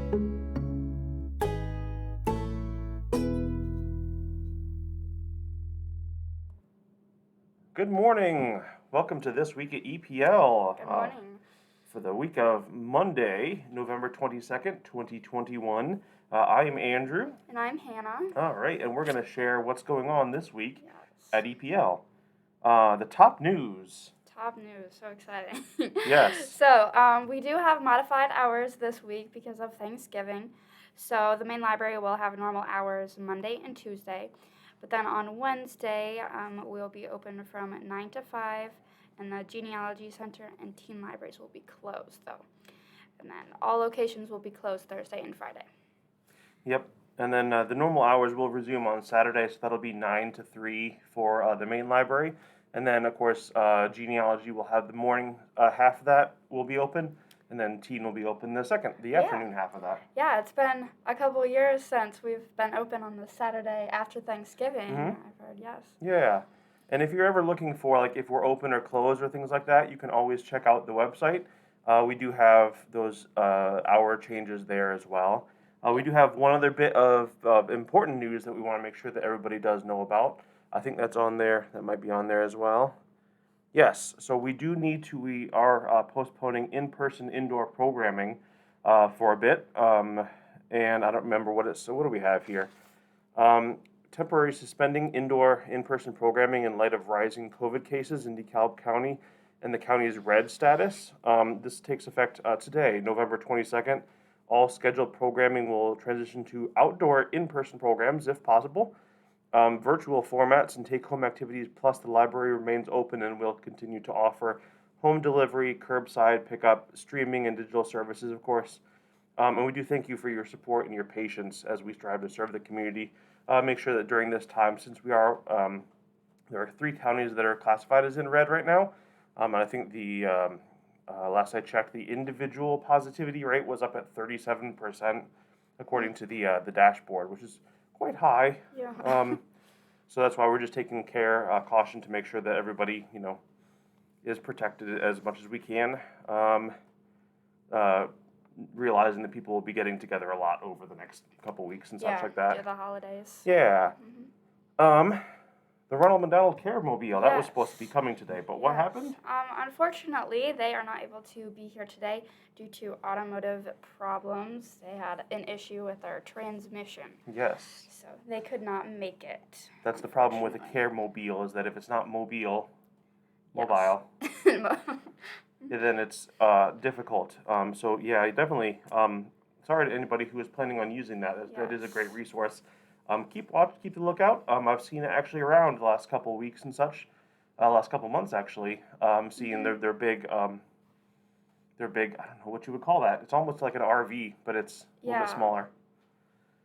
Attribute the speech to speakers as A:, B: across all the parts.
A: Good morning. Welcome to This Week at EPL.
B: Good morning.
A: For the week of Monday, November 22nd, 2021. I am Andrew.
B: And I'm Hannah.
A: All right, and we're going to share what's going on this week at
B: Yes.
A: EPL. The top news.
B: Top news, so exciting.
A: Yes.
B: So, we do have modified hours this week because of Thanksgiving. So, the main library will have normal hours Monday and Tuesday. But then on Wednesday, we'll be open from 9 to 5, and the Genealogy Center and teen libraries will be closed, though. And then all locations will be closed Thursday and Friday.
A: Yep. And then the normal hours will resume on Saturday, so that'll be 9 to 3 for the main library. And then, of course, Genealogy will have the morning half of that will be open, and then teen will be open the afternoon half of that.
B: Yeah, it's been a couple of years since we've been open on the Saturday after Thanksgiving,
A: Mhm.
B: I've heard, yes.
A: Yeah. And if you're ever looking for, like, if we're open or closed or things like that, you can always check out the website. We do have those hour changes there as well. We do have one other bit of important news that we want to make sure that everybody does know about. I think that's on there. That might be on there as well. Yes, so we are postponing in-person indoor programming for a bit. And I don't remember so what do we have here? Temporary suspending indoor in-person programming in light of rising COVID cases in DeKalb County and the county's red status. This takes effect today, November 22nd. All scheduled programming will transition to outdoor in-person programs if possible. Virtual formats and take-home activities, plus the library remains open and will continue to offer home delivery, curbside pickup, streaming, and digital services, of course. And we do thank you for your support and your patience as we strive to serve the community. Make sure that during this time, since there are 3 counties that are classified as in red right now, and I think last I checked, the individual positivity rate was up at 37%, according to the dashboard, which is quite high.
B: Yeah.
A: So that's why we're just taking caution to make sure that everybody, is protected as much as we can. Realizing that people will be getting together a lot over the next couple weeks and such like that.
B: Yeah, the holidays.
A: Yeah.
B: Mm-hmm.
A: The Ronald McDonald Care Mobile, that was
B: Yes.
A: supposed to be coming today, but what
B: Yes.
A: happened?
B: Unfortunately, they are not able to be here today due to automotive problems. They had an issue with their transmission,
A: Yes.
B: so they could not make it.
A: That's the problem with a Care Mobile, is that if it's not mobile,
B: Yes.
A: then it's difficult. So yeah, definitely. Sorry to anybody who is planning on using that. That is a great resource. Keep the lookout. I've seen it actually around the last couple of weeks and such, last couple of months actually. Seeing their big, I don't know what you would call that. It's almost like an RV, but it's a little bit smaller.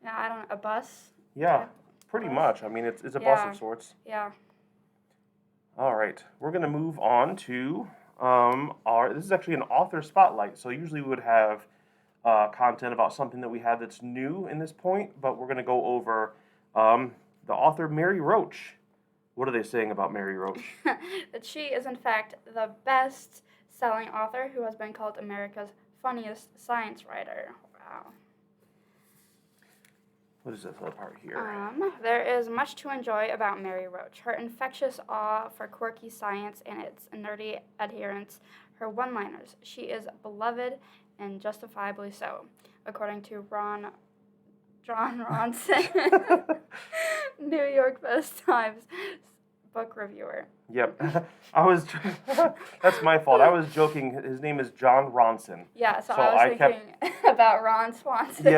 B: Yeah, a bus.
A: Yeah, pretty much. I mean, it's a bus of sorts.
B: Yeah.
A: All right, we're gonna move on to this is actually an author spotlight. So usually we would have content about something that we have that's new in this point, but we're going to go over the author Mary Roach. What are they saying about Mary Roach?
B: That she is, in fact, the best-selling author who has been called America's funniest science writer. Wow.
A: What is this other part here?
B: There is much to enjoy about Mary Roach. Her infectious awe for quirky science and its nerdy adherence, her one-liners. She is beloved and justifiably so, according to John Ronson, New York Post-Times book reviewer.
A: Yep. That's my fault. I was joking. His name is John Ronson.
B: Yeah, so I was thinking about Ron Swanson.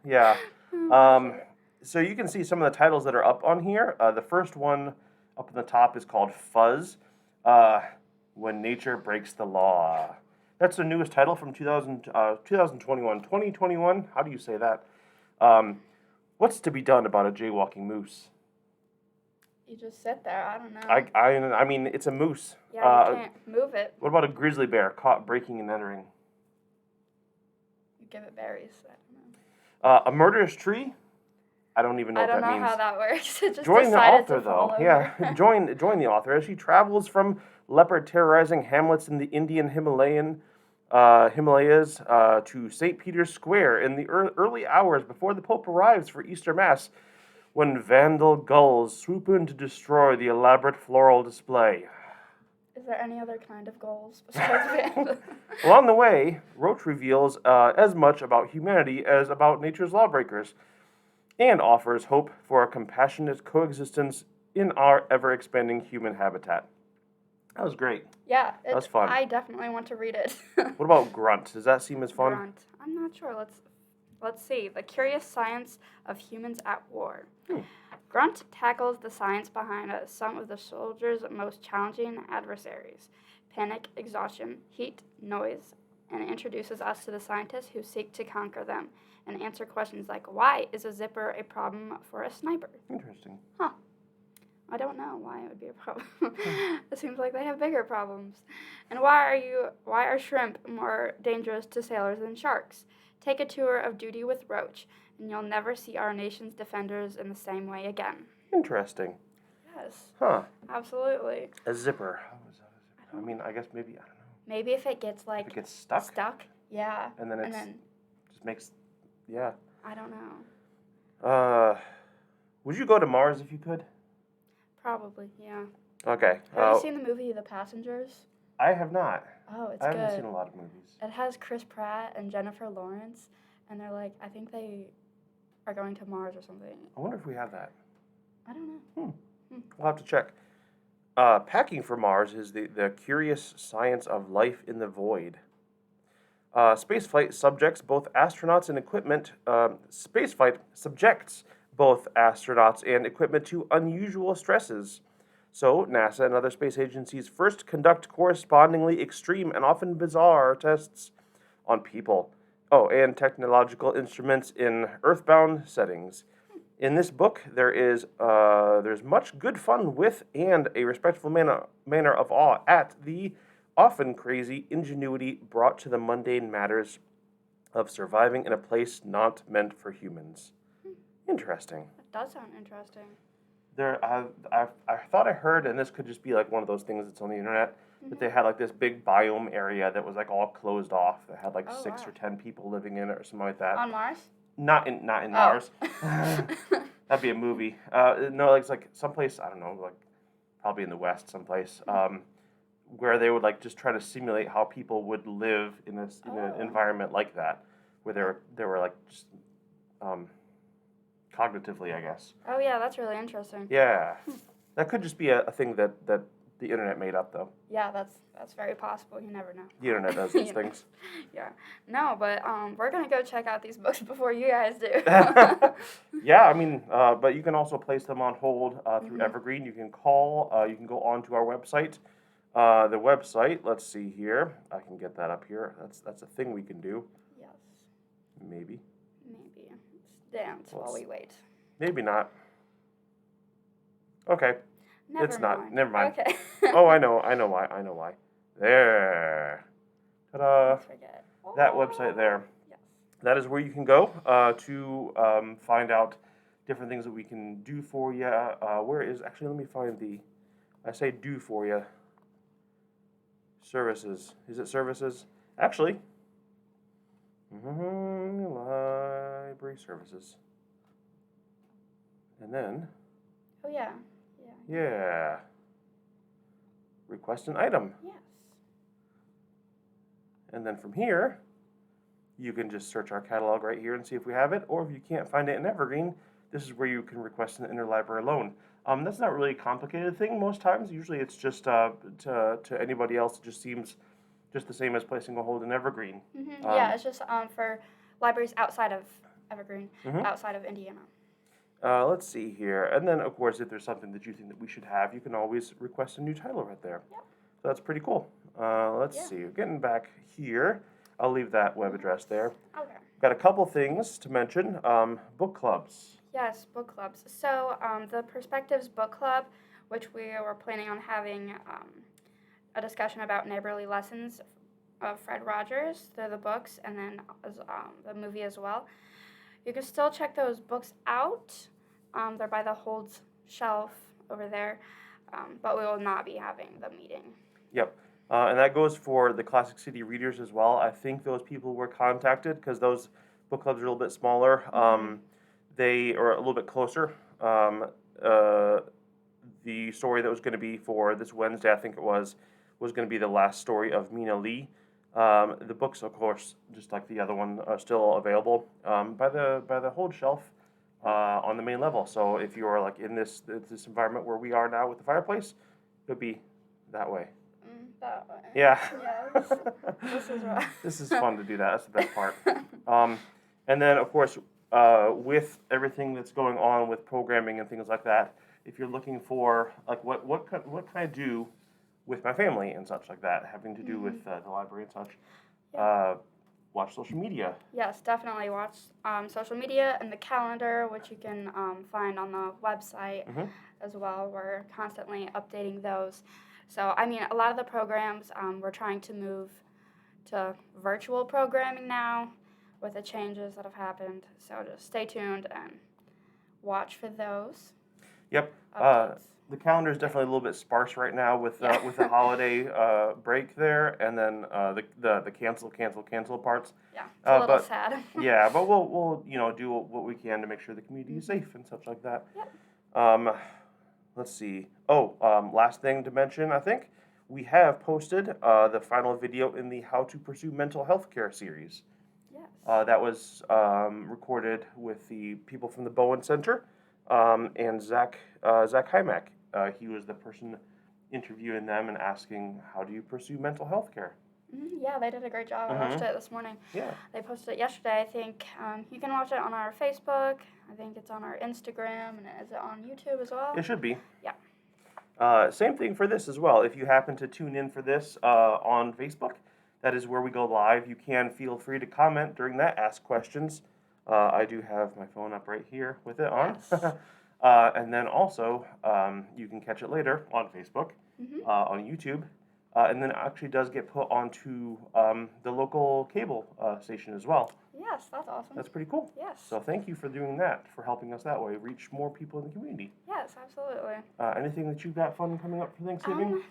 A: Yeah. So you can see some of the titles that are up on here. The first one up in the top is called Fuzz, When Nature Breaks the Law. That's the newest title from 2021. 2021? How do you say that? What's to be done about a jaywalking moose?
B: You just sit there. I don't know.
A: I mean, it's a moose.
B: Yeah, you can't move it.
A: What about a grizzly bear caught breaking and entering?
B: You give it berries. I don't know.
A: A murderous tree? I don't even know what that means.
B: I don't know how that works. It just
A: Join the author,
B: to fall
A: though.
B: over.
A: Yeah, join the author as she travels from leopard terrorizing hamlets in the Indian Himalayan Himalayas to St. Peter's Square in the early hours before the Pope arrives for Easter Mass, when vandal gulls swoop in to destroy the elaborate floral display.
B: Is there any other kind of goals besides vandals?
A: Along the way, Roach reveals as much about humanity as about nature's lawbreakers, and offers hope for a compassionate coexistence in our ever-expanding human habitat. That was great.
B: Yeah,
A: that was fun.
B: I definitely want to read it.
A: What about Grunt? Does that seem as fun?
B: Grunt. I'm not sure. Let's see. The Curious Science of Humans at War. Grunt tackles the science behind some of the soldiers' most challenging adversaries: panic, exhaustion, heat, noise, and introduces us to the scientists who seek to conquer them and answer questions like, why is a zipper a problem for a sniper?
A: Interesting.
B: Huh. I don't know why it would be a problem. It seems like they have bigger problems. And why are shrimp more dangerous to sailors than sharks? Take a tour of duty with Roach, and you'll never see our nation's defenders in the same way again.
A: Interesting.
B: Yes.
A: Huh.
B: Absolutely.
A: A zipper. How is that a zipper? I mean, I guess maybe, I don't know.
B: Maybe if it gets
A: If it gets stuck?
B: Stuck? Yeah.
A: And then just makes, yeah.
B: I don't know.
A: Would you go to Mars if you could?
B: Probably, yeah.
A: Okay.
B: Have you seen the movie The Passengers?
A: I have not.
B: Oh, it's
A: I
B: good.
A: haven't seen a lot of movies.
B: It has Chris Pratt and Jennifer Lawrence, and they're like, I think they are going to Mars or something.
A: I wonder if we have that.
B: I don't know.
A: We'll have to check. Packing for Mars is the curious science of life in the void. Spaceflight subjects both astronauts and equipment. Spaceflight subjects both astronauts and equipment to unusual stresses. So, NASA and other space agencies first conduct correspondingly extreme and often bizarre tests on people. Oh, and technological instruments in earthbound settings. In this book, there's much good fun with and a respectful manner of awe at the often crazy ingenuity brought to the mundane matters of surviving in a place not meant for humans. Interesting.
B: That does sound interesting.
A: I thought I heard, and this could just be like one of those things that's on the internet, that they had like this big biome area that was like all closed off, that had like 6 or 10 people living in it or something like that.
B: On Mars?
A: Not in Mars. That'd be a movie. No, it's like someplace, I don't know, like probably in the West someplace, where they would like just try to simulate how people would live in an environment like that, where they were like just cognitively, I guess.
B: Oh yeah, that's really interesting.
A: Yeah. That could just be a thing that the internet made up, though.
B: Yeah, that's very possible. You never know.
A: The internet does these things.
B: Yeah. No, but we're going to go check out these books before you guys do.
A: Yeah, I mean, but you can also place them on hold through Evergreen. You can call. You can go on to our website. The website, let's see here. I can get that up here. That's a thing we can do.
B: Yes.
A: Maybe.
B: Let's dance while we wait.
A: Maybe not. Okay. Never mind.
B: Okay.
A: Oh, I know why. There. Ta-da.
B: Forget.
A: That website there.
B: Yes.
A: That is where you can go to find out different things that we can do for you. Where is, actually, let me find I say do for you. Services. Is it services? Actually. Library services. And then.
B: Oh, yeah.
A: Yeah. Request an item.
B: Yes.
A: And then from here, you can just search our catalog right here and see if we have it. Or if you can't find it in Evergreen, this is where you can request an interlibrary loan. That's not really a complicated thing most times. Usually it's just to anybody else, it just seems just the same as placing a hold in Evergreen.
B: Yeah, it's just for libraries outside of Evergreen, outside of Indiana.
A: Let's see here. And then, of course, if there's something that you think that we should have, you can always request a new title right there.
B: Yep.
A: So that's pretty cool. Let's see. Getting back here, I'll leave that web address there.
B: Okay.
A: Got a couple things to mention. Book clubs.
B: Yes, book clubs. So the Perspectives Book Club, which we were planning on having a discussion about Neighborly Lessons of Fred Rogers, they're the books, and then the movie as well. You can still check those books out. They're by the Holds shelf over there, but we will not be having the meeting.
A: Yep. And that goes for the Classic City readers as well. I think those people were contacted because those book clubs are a little bit smaller. They are a little bit closer. The story that was going to be for this Wednesday, I think it was going to be the last story of Mina Lee. The books, of course, just like the other one, are still available by the hold shelf on the main level. So if you are like in this environment where we are now with the fireplace, it would be that way.
B: That way.
A: Yeah.
B: Yes. This is right.
A: This is fun to do that. That's the best part. And then, of course, with everything that's going on with programming and things like that, if you're looking for like what can I do with my family and such like that, having to do with the library and such, watch social media.
B: Yes, definitely watch social media and the calendar, which you can find on the website as well. We're constantly updating those. So, I mean, a lot of the programs, we're trying to move to virtual programming now with the changes that have happened. So just stay tuned and watch for those.
A: Yep.
B: Updates.
A: The calendar is definitely a little bit sparse right now with the holiday break there, and then the cancel parts.
B: Yeah, it's a little sad.
A: Yeah, but we'll do what we can to make sure the community is safe and such like that.
B: Yep.
A: Let's see. Last thing to mention, I think we have posted the final video in the How to Pursue Mental Health Care series.
B: Yes.
A: That was recorded with the people from the Bowen Center and Zach Hymack. He was the person interviewing them and asking, how do you pursue mental health care?
B: Yeah, they did a great job. I watched it this morning.
A: Yeah.
B: They posted it yesterday, I think. You can watch it on our Facebook. I think it's on our Instagram. And is it on YouTube as well?
A: It should be.
B: Yeah.
A: Same thing for this as well. If you happen to tune in for this on Facebook, that is where we go live. You can feel free to comment during that, ask questions. I do have my phone up right here with it on.
B: Yes.
A: And then also, you can catch it later on Facebook, on YouTube. And then it actually does get put onto the local cable station as well.
B: Yes, that's awesome.
A: That's pretty cool.
B: Yes.
A: So thank you for doing that, for helping us that way, reach more people in the community.
B: Yes, absolutely.
A: Anything that you've got fun coming up for Thanksgiving?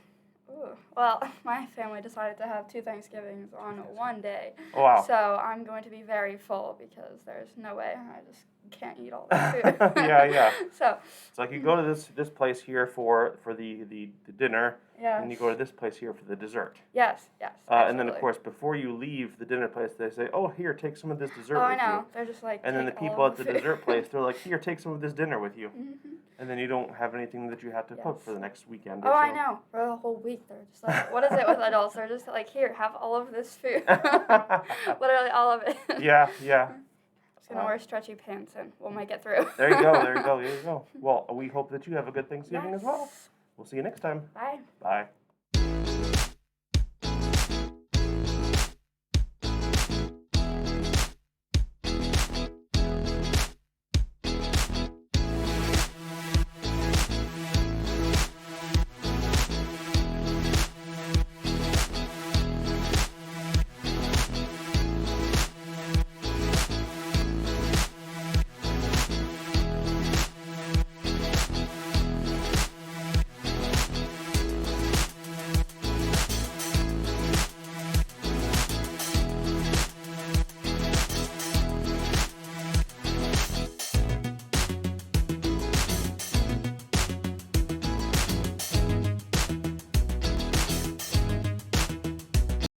B: Well, my family decided to have 2 Thanksgivings on one day.
A: Oh, wow.
B: So I'm going to be very full because there's no way I just can't eat all this food.
A: Yeah.
B: So
A: it's like you go to this place here for the dinner, and you go to this place here for the dessert.
B: Yes.
A: And then, of course, before you leave the dinner place, they say, "Oh, here, take some of this dessert with you."
B: I know. They're just like.
A: And then the people at the dessert place, they're like, "Here, take some of this dinner with you." And then you don't have anything that you have to cook for the next weekend.
B: I know. For the whole week, they're just like, what is it with adults? They're just like, here, have all of this food. Literally all of it.
A: Yeah.
B: Just going to wear stretchy pants and we'll make it through.
A: There you go. Well, we hope that you have a good Thanksgiving as well. We'll see you next time.
B: Bye.
A: Bye.